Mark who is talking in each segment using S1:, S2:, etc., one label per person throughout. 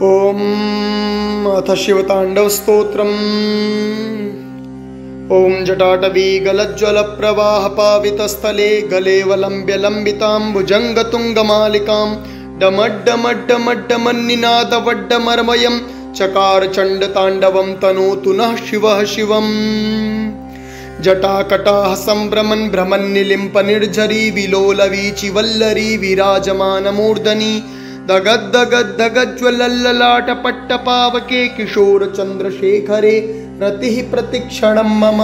S1: ॐ अथ शिवताण्डवस्तोत्रम्। ॐ जटाटवीगलज्ज्वलप्रवाहपावितस्थले गलेवलम्ब्य लम्बिताम्बुजङ्गतुङ्गमालिकां डमड्डमड्डमड्डमन्निनादवड्डमर्मयं चकार चण्डताण्डवं तनोतु नः शिवः शिवम्। जटाकटाः सम्भ्रमन् भ्रमन्निलिम्पनिर्झरी विलोलवीचि वल्लरी विराजमानमूर्धनि दगद्दगद्दगज्ज्वलल्ललाटपट्टपावके किशोरचन्द्रशेखरे रतिः प्रतिक्षणं मम।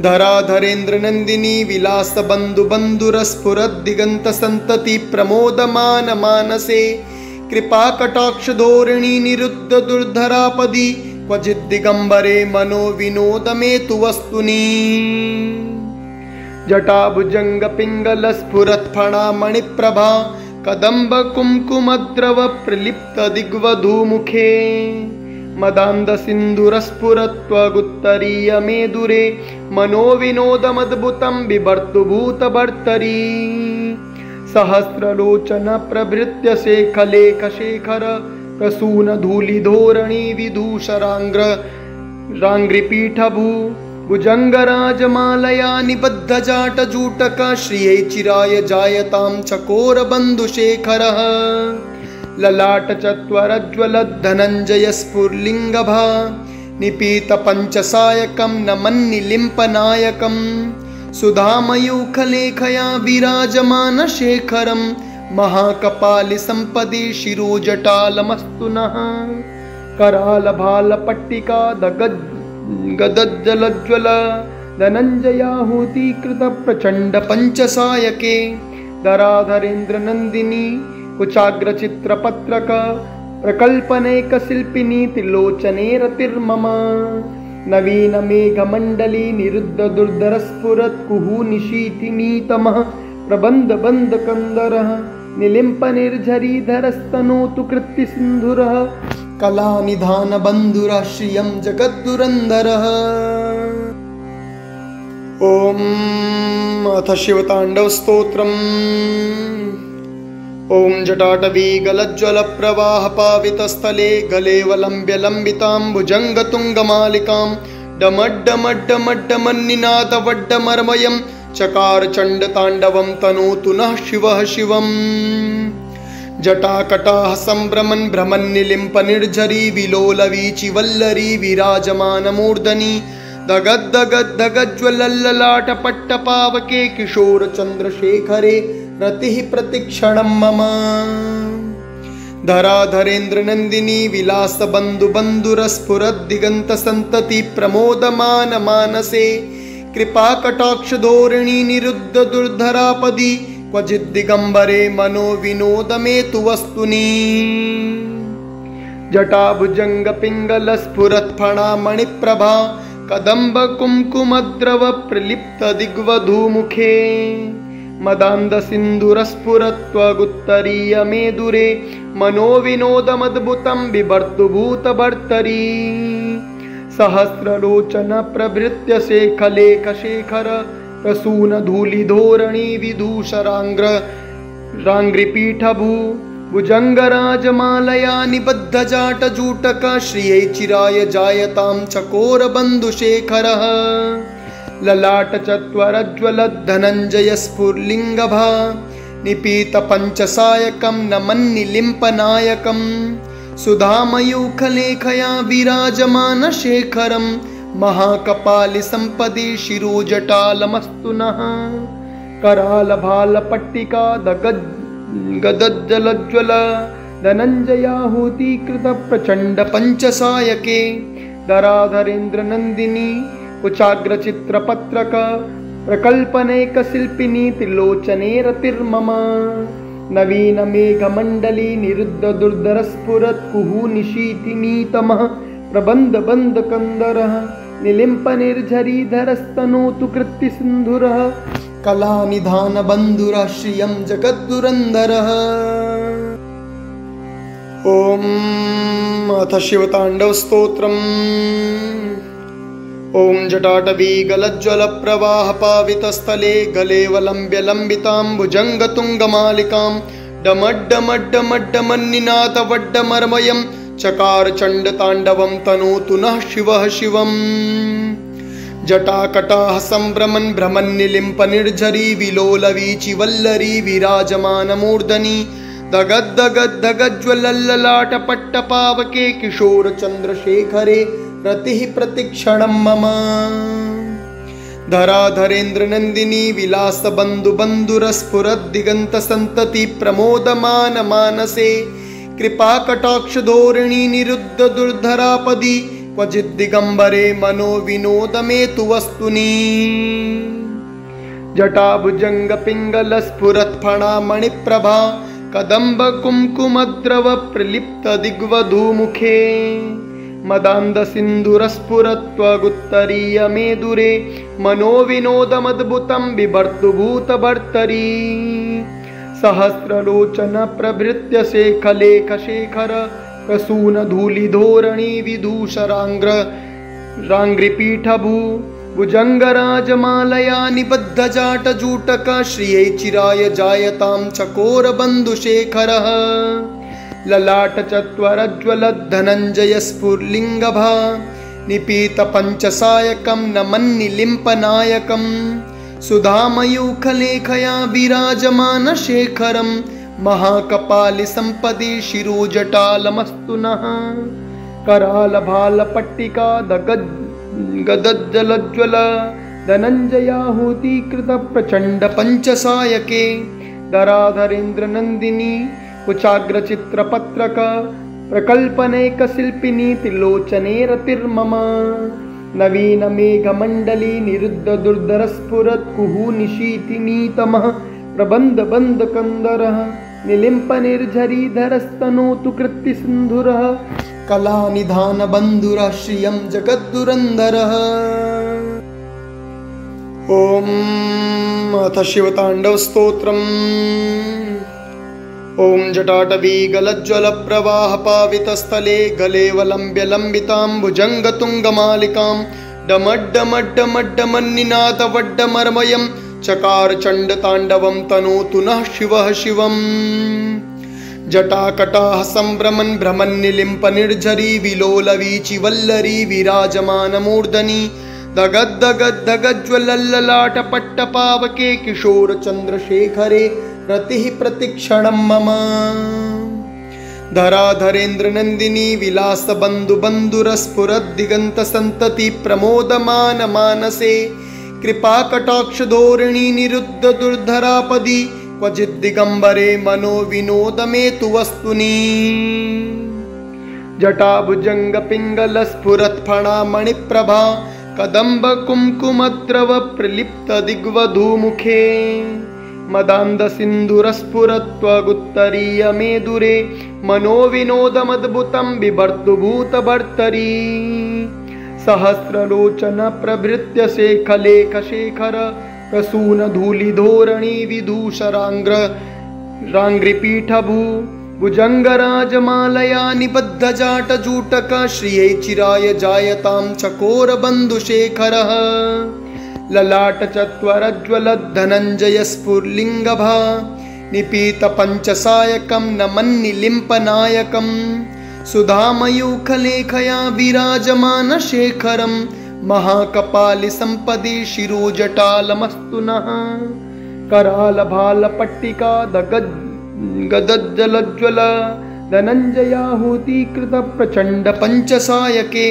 S1: धराधरेन्द्रनन्दिनी विलासबन्धुबन्धुरस्फुरद्दिगन्तसन्तति प्रमोदमानमानसे कृपाकटाक्षधोरिणी निरुद्धदुर्धरापदि क्वचिद्दिगम्बरे मनोविनोदमेतु वस्तुनि। जटाभुजङ्गपिङ्गलस्फुरत्फणामणिप्रभा कदम्बकुङ्कुमद्रव प्रलिप्तदिग्वधूमुखे मदान्धसिन्धुरस्फुरत्वगुत्तरीयमेदुरे मनोविनोदमद्भुतं बिभर्तुभूतभर्तरी। सहस्रलोचनप्रभृत्य शेखलेखशेखर प्रसूनधूलिधोरणी विदूषराङ्घ्रिपीठभू भुजङ्गराजमालया निबद्धजाटजूटक श्रियै चिराय जायतां चकोरबन्धुशेखरः। ललाटचत्वरज्ज्वलद्धनञ्जयस्फुर्लिङ्गभा निपीतपञ्चसायकं नमन्निलिम्पनायकं सुधामयूखलेखया विराजमानशेखरं महाकपालिसम्पदि शिरोजटालमस्तु नः। करालभालपट्टिका गदज्जलज्ज्वल धनञ्जयाहुतीकृत प्रचण्ड पञ्चसायके धराधरेन्द्रनन्दिनी कुचाग्रचित्रपत्रक प्रकल्पनेकशिल्पिनी त्रिलोचने रतिर्मम। नवीनमेघमण्डली निरुद्धदुर्धरस्फुरत्कुहूनिशीतिनीतमः प्रबन्धबन्धकन्दरः निलिम्पनिर्झरीधरस्तनोतु कृत्तिसिन्धुरः कलानिधानबन्धुरः श्रियं जगद्दुरन्धरः। ॐ अथ शिवताण्डवस्तोत्रम्। ॐ जटाटवीगलज्ज्वलप्रवाहपावितस्थले गलेवलम्ब्य लम्बिताम्बुजङ्गतुङ्गमालिकां डमड्डमड्डमड्डमन्निनादवड्डमर्मयं चकार चण्डताण्डवं तनोतु नः शिवः शिवम्। जटाकटाः सम्भ्रमन् भ्रमन्निलिम्पनिर्झरी विलोलवीचि वल्लरी विराजमानमूर्धनि दगद्दगद्दगज्ज्वलल्ललाटपट्टपावके किशोरचन्द्रशेखरे रतिः प्रतिक्षणं मम। धराधरेन्द्रनन्दिनी विलासबन्धुबन्धुरस्फुरद्दिगन्तसन्तति प्रमोदमानमानसे कृपाकटाक्षधोरिणी निरुद्धदुर्धरापदि क्वचिद्दिगम्बरे मनोविनोदमेतु वस्तुनि। जटाभुजङ्गपिङ्गलस्फुरत्फणामणिप्रभा कदम्बकुङ्कुमद्रव प्रलिप्तदिग्वधूमुखे मदान्धसिन्धुरस्फुरत्वगुत्तरीयमेदुरे मनोविनोदमद्भुतं बिभर्तुभूतभर्तरी। सहस्रलोचनप्रभृत्य शेखलेखशेखर प्रसूनधूलिधोरणी विदूषराङ्घ्रिपीठभू भुजङ्गराजमालया निबद्धजाटजूटक श्रियै चिराय जायतां चकोरबन्धुशेखरः। ललाटचत्वरज्ज्वलद्धनञ्जयस्फुर्लिङ्गभा निपीतपञ्चसायकं नमन्निलिम्पनायकं सुधामयूखलेखया विराजमानशेखरं महाकपालिसम्पदि शिरोजटालमस्तु नः। करालभालपट्टिका गदज्जलज्ज्वल धनञ्जयाहुतीकृत प्रचण्ड पञ्चसायके धराधरेन्द्रनन्दिनी कुचाग्रचित्रपत्रक प्रकल्पनेकशिल्पिनी त्रिलोचने रतिर्मम। नवीनमेघमण्डली निरुद्धदुर्धरस्फुरत्कुहूनिशीतिनीतमः प्रबन्धबन्धकन्दरः निलिम्पनिर्झरीधरस्तनोतु कृत्तिसिन्धुरः कलानिधानबन्धुरः श्रियं जगद्दुरन्धरः। ॐ अथ शिवताण्डवस्तोत्रम्। ॐ जटाटवीगलज्ज्वलप्रवाहपावितस्थले गलेवलम्ब्य लम्बिताम्बुजङ्गतुङ्गमालिकां डमड्डमड्डमड्डमन्निनादवड्डमर्मयं चकार चण्डताण्डवं तनोतु नः शिवः शिवम् जटाकटाः सम्भ्रमन् भ्रमन्निलिम्पनिर्झरी विलोलवीचि वल्लरी विराजमानमूर्धनि दगद्दगद्दगज्ज्वलल्ललाटपट्टपावके किशोरचन्द्रशेखरे रतिः प्रतिक्षणं मम धराधरेन्द्रनन्दिनी विलासबन्धुबन्धुरस्फुरद्दिगन्तसन्तति प्रमोदमान मानसे कृपाकटाक्षधोरिणी निरुद्ध दुर्धरापदि क्वचिद्दिगम्बरे मनो विनोदमेतु वस्तुनि जटाभुजङ्गपिङ्गलस्फुरत्फणामणिप्रभा कदम्बकुङ्कुमद्रव प्रलिप्तदिग्वधूमुखे मदान्धसिन्धुरस्फुरत्वगुत्तरीयमेदुरे मनोविनोदमद्भुतं बिभर्तुभूतभर्तरी सहस्रलोचनप्रभृत्य शेखलेखशेखर प्रसूनधूलिधोरणी विदूषराङ्घ्रिपीठभू भुजङ्गराजमालया निबद्धजाटजूटक श्रियै चिराय जायतां चकोरबन्धुशेखरः ललाटचत्वरज्वलद्धनञ्जयस्फुर्लिङ्गभा निपीतपञ्चसायकं नमन्निलिम्पनायकं सुधामयूखलेखया विराजमानशेखरं महाकपालिसम्पदि शिरोजटालमस्तु नः करालभालपट्टिका गदज्जलज्ज्वल धनञ्जयाहूतीकृतप्रचण्डपञ्चसायके धराधरेन्द्रनन्दिनी कुचाग्रचित्रपत्रक प्रकल्पनेकशिल्पिनी त्रिलोचने रतिर्मम नवीनमेघमण्डली निरुद्धदुर्धरस्फुरत्कुहूनिशीतिनीतमः प्रबन्धबन्धकन्दरः निलिम्पनिर्झरीधरस्तनोतु कृत्तिसिन्धुरः कलानिधानबन्धुरः श्रियं जगद्दुरन्धरः। ॐ अथ शिवताण्डवस्तोत्रम्। ॐ जटाटवीगलज्ज्वलप्रवाहपावितस्थले गलेवलम्ब्य लम्बितां भुजङ्गतुङ्गमालिकां डमड्डमड्डमड्डमन्निनादवड्डमर्मयं चकार चण्डताण्डवं तनोतु नः शिवः शिवम् जटाकटाः सम्भ्रमन् भ्रमन्निलिम्पनिर्झरी विलोलवीचि वल्लरी विराजमानमूर्धनि दगद्दगद्दगज्ज्वलल्ललाटपट्टपावके किशोरचन्द्रशेखरे रतिः प्रतिक्षणं मम धराधरेन्द्रनन्दिनी विलासबन्धुबन्धुरस्फुरद्दिगन्तसन्तति प्रमोदमान मानसे कृपाकटाक्षधोरिणी निरुद्ध दुर्धरापदि क्वचिद्दिगम्बरे मनो विनोदमेतु वस्तुनि जटाभुजङ्गपिङ्गलस्फुरत्फणामणिप्रभा कदम्बकुङ्कुमद्रव प्रलिप्तदिग्वधूमुखे मदान्धसिन्धुरस्फुरत्वगुत्तरीयमेदुरे मनोविनोदमद्भुतं बिभर्तुभूतभर्तरी सहस्रलोचनप्रभृत्य शेखलेखशेखर प्रसूनधूलिधोरणी विदूषराङ्घ्रिपीठभू भुजङ्गराजमालया निबद्धजाटजूटक श्रियै चिराय जायतां चकोरबन्धुशेखरः ललाटचत्वरज्वलद्धनञ्जयस्फुर्लिङ्गभा निपीतपञ्चसायकं नमन्निलिम्पनायकं सुधामयूखलेखया विराजमानशेखरं महाकपालिसम्पदि शिरोजटालमस्तु नः करालभालपट्टिका गदज्जलज्ज्वल धनञ्जयाहूतीकृतप्रचण्डपञ्चसायके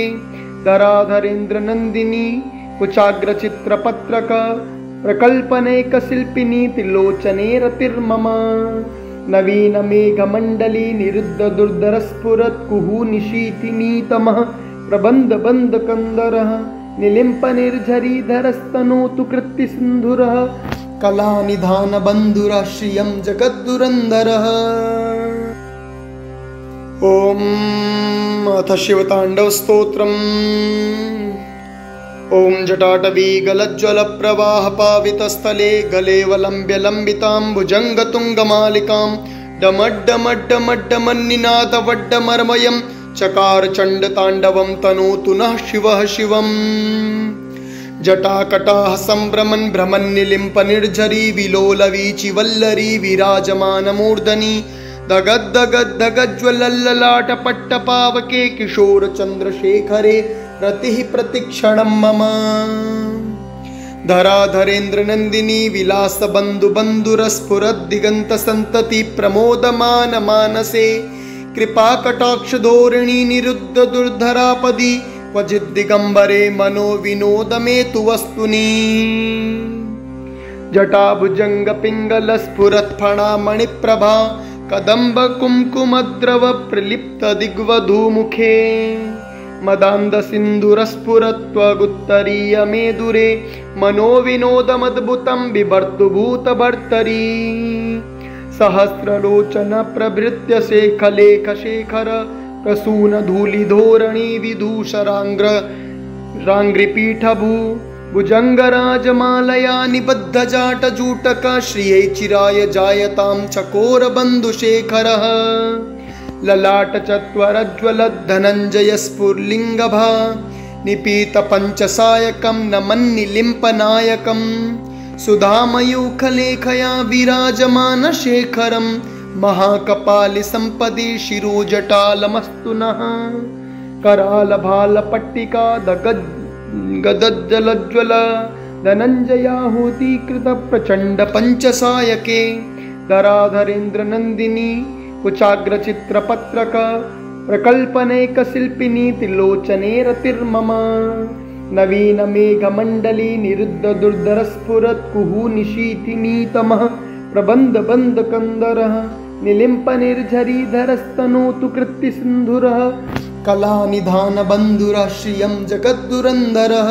S1: धराधरेन्द्रनन्दिनी कुचाग्रचित्रपत्रक प्रकल्पनेकशिल्पिनी त्रिलोचने रतिर्मम नवीनमेघमण्डली निरुद्धदुर्धरस्फुरत्कुहूनिशीतिनीतमः प्रबन्धबन्धकन्दरः निलिम्पनिर्झरीधरस्तनोतु कृत्तिसिन्धुरः कलानिधानबन्धुरः श्रियं जगद्दुरन्धरः। ॐ अथ शिवताण्डवस्तोत्रम्। ॐ जटाटवीगलज्ज्वलप्रवाहपावितस्थले गलेवलम्ब्य लम्बितां भुजङ्गतुङ्गमालिकां डमड्डमड्डमड्डमन्निनादवड्डमर्मयं चकार चण्डताण्डवं तनोतु नः शिवः शिवम् जटाकटाः सम्भ्रमन् भ्रमन् निलिम्प निर्झरी विलोलवीचि वल्लरी विराजमानमूर्धनि दगद्दगद्दगज्ज्वलल्ललाटपट्टपावके किशोरचन्द्रशेखरे रतिः प्रतिक्षणं मम धराधरेन्द्रनन्दिनी विलासबन्धुबन्धुरस्फुरद्दिगन्तसन्तति प्रमोदमानमानसे कृपाकटाक्षधोरिणी निरुद्धदुर्धरापदि क्वचिद्दिगम्बरे मनो विनोदमेतु वस्तुनि जटाभुजङ्गपिङ्गलस्फुरत्फणामणिप्रभा कदम्बकुङ्कुमद्रव प्रलिप्तदिग्वधूमुखे मदान्धसिन्धुरस्फुरत्वगुत्तरीयमेदुरे मनोविनोदमद्भुतं बिभर्तुभूतभर्तरी सहस्रलोचनप्रभृत्य शेखलेखशेखर प्रसूनधूलिधोरणी विदूषराङ्घ्रिपीठभू भुजङ्गराजमालया निबद्धजाटजूटक श्रियै चिराय जायतां चकोरबन्धुशेखरः ललाटचत्वरज्ज्वलद्धनञ्जयस्फुर्लिङ्गभा निपीतपञ्चसायकं नमन्निलिम्पनायकं सुधामयूखलेखया विराजमानशेखरं महाकपालिसम्पदि शिरोजटालमस्तु नः करालभालपट्टिका गदज्जलज्ज्वल धनञ्जयाहुतीकृतप्रचण्डपञ्चसायके धराधरेन्द्रनन्दिनी कुचाग्रचित्रपत्रक प्रकल्पनेकशिल्पिनी त्रिलोचने रतिर्मम नवीनमेघमण्डली निरुद्धदुर्धरस्फुरत्कुहूनिशीतिनीतमः प्रबन्धबन्धकन्दरः निलिम्पनिर्झरीधरस्तनोतु कृत्तिसिन्धुरः कलानिधानबन्धुरः श्रियं जगद्दुरन्धरः।